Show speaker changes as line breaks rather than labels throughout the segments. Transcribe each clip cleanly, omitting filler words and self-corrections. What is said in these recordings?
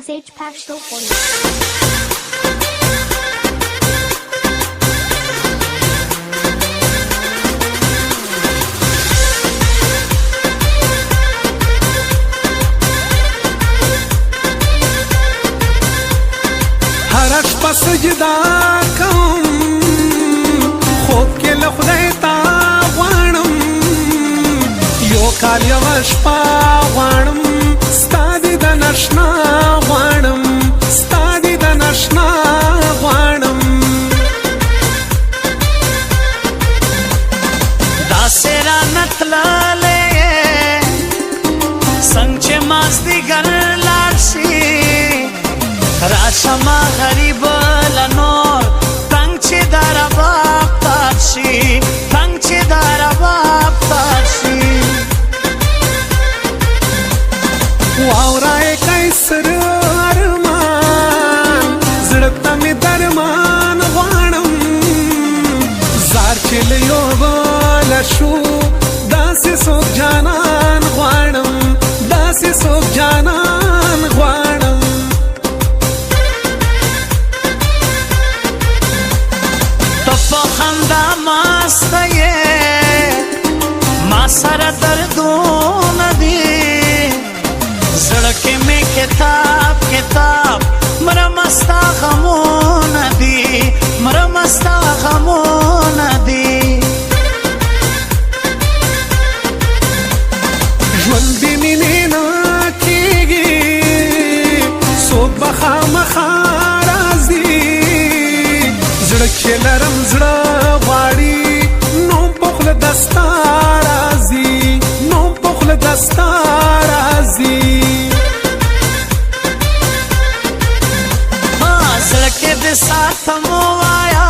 SH Pack Show for you.
हरश पस सजदा कोम خوب کې له خدای تا غواړم یو کال یو شپه غواړم ستا دې د نشنا غواړم ستا دې د نشنا غواړم
داسې رانه تللی څنګ چې مازدیګر لاړ شي راشما غریب لنور تنگ چې در باغ پات شي تنگ چې در باغ پات شي
واورای کیسر ارمان زړه ته مې درمان غواړم زار چې له یو بله شو داسې څوک جانان غواړم داسې څوک جانان غواړم
خندا ماسته یې ما سره دردونه دي زړه کې مې کتاب کتاب مرمه ستا غمونه دي مرمه ستا غمونه دي
ژوند بې مینې نه کېږي څوک به خامخا راځي زړه کې لرم زړه غواړي نو پخله دستا راځي نو پخله دستا راځي
زړه کې دې ساتم وایا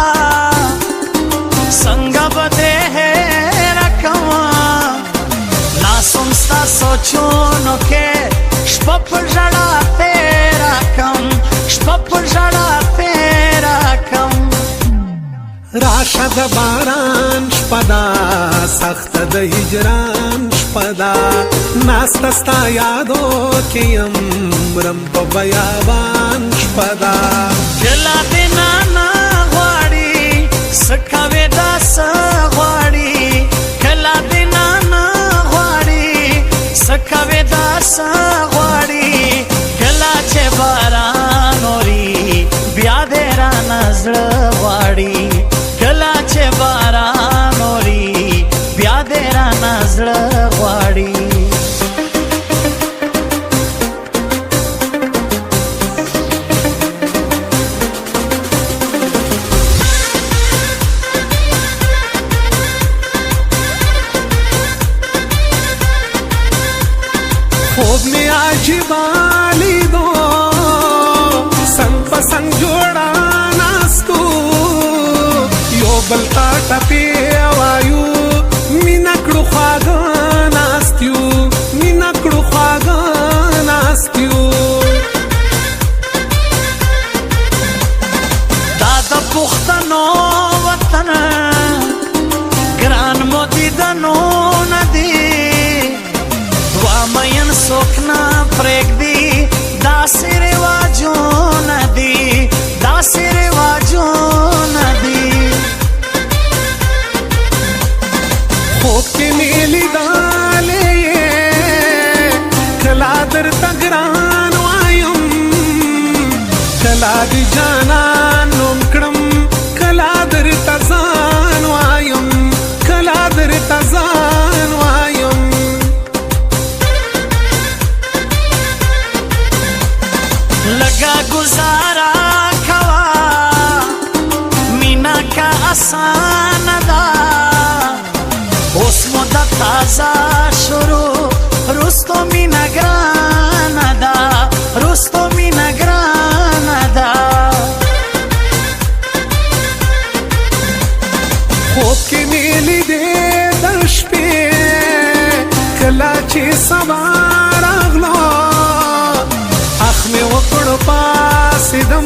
څنګه به دې هېره کړمه ناسم ستا سوچونو کې شپه په ژړا تېره کړم شپه په ژړا تېره کړم
راشه د باران شپه ده سخته د هجران شپه ده ناسته ستا یادو کې یم مرم په بیابان شپه ده
کله دې نانا غواړي څه کوې دا څه غواړي کله دې نانا غواړي څه کوې دا څه غواړي کله چې باران اوري بیا دې رانه زړه غواړي کله چې باران اوري بیا دې رانه زړه غواړي
خوب میں عجیبا لیدو سنگ پسنگ جوڑا ناستو یو بلتا ټپې وایو مینا کړو خواږه ناستیو مینا کړو خواږه ناستیو
دا د پښتنو وطن ګران مو دیدنو ندی مین څوک نه پرېږدي داسې رواجونه دي داسې رواجونه دي
خوب کې مې لیدلې کله درته ګران وایم کله دې جانان نوم کړم کله درته ځان وایم کله درته ځان وایم
لگا گزارا کوا مینا کا آسان دا اوس مو د تازه شروع رستو مینا ګران دا رستو مینا ګران دا
خوب کې مې لیدې د شپې کله چې سبا راغله اخ مې وکړو پاسېدم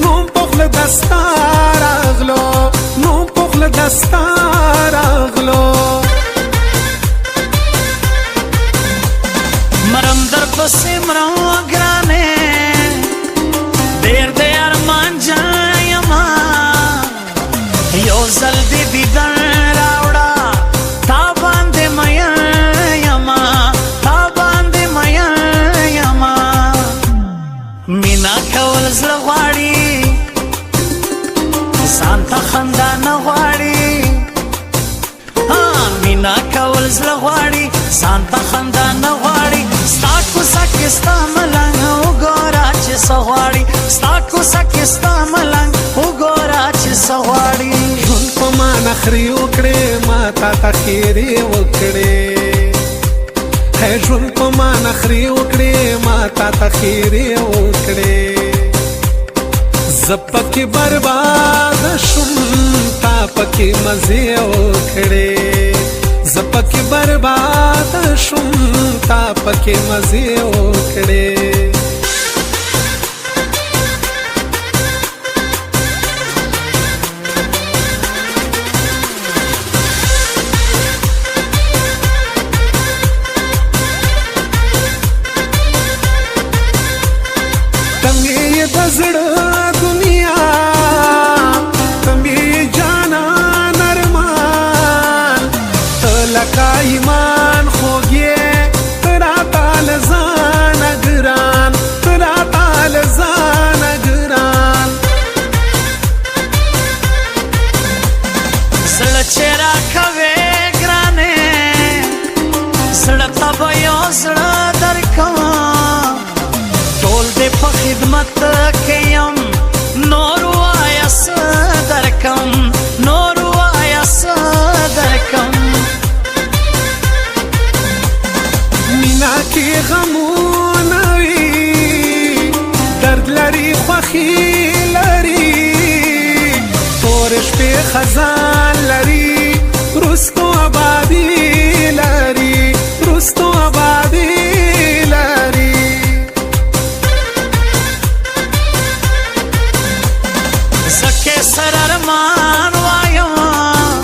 نو پخله دستا راغلو نو پخله دستا راغلو
مرم در پسې مرم ګرانې ځان ته خندا نه غواړي ستا کوڅه کې ستا ملنګ وګوره چې څه غواړي ستا کوڅه کې ستا ملنګ وګوره چې څه غواړي
ژوند په ما نخرې وکړې ما تا ته خیرې وکړې ژوند په ما نخرې وکړې ما تا ته خیرې وکړې زه پکې برباد شوم تا پکې مزې وکړې زه پکې برباد شوم تا پکې مزې وکړې زړه دنیا تمې جانا نرمان لکه ایمان خوږې ترا تال ځان ګران ترا تال ځان ګران
زړه چې راکوې ګرانې زړه ته به یو زړه درکم ټول دې په خدمت کې یم نور وایه څه درکم نور وایه څه درکم
مینا کې غمونه وي درد لري خوښي لري تورې شپې خزان لري رستو آبادي لري رستو آبادي
سر ارمان وایم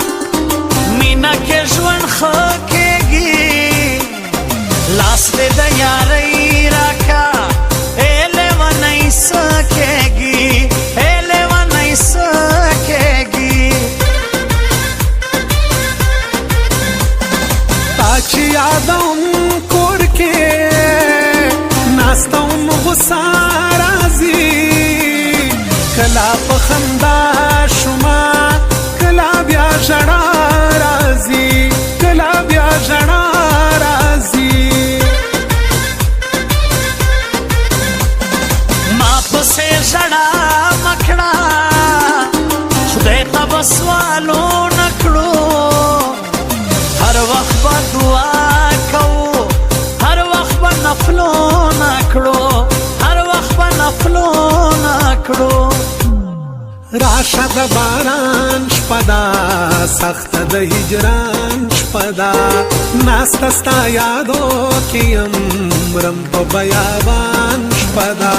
مینا کې ژوند ښه کېږي لاس دې د یارۍ راکا ای لیونۍ څه کېږي ای لیونۍ څه کېږي
تا چې یادوم کور کې ناسته وم غوسه راځي کلا په خندا شما کلا بیا ژړا راځي کلا بیا ژړا راځي
ما پسې ژړا مکړه خدای ته به سوالو نه کړو هر وخت به دعا کوو هر وخت به نفلو نه کړو هر وخت به نفلو نه کړو
راشه د باران شپه ده سخته د هجران شپه ده ناسته ستا یادو کې یم مرم په بیابان شپه ده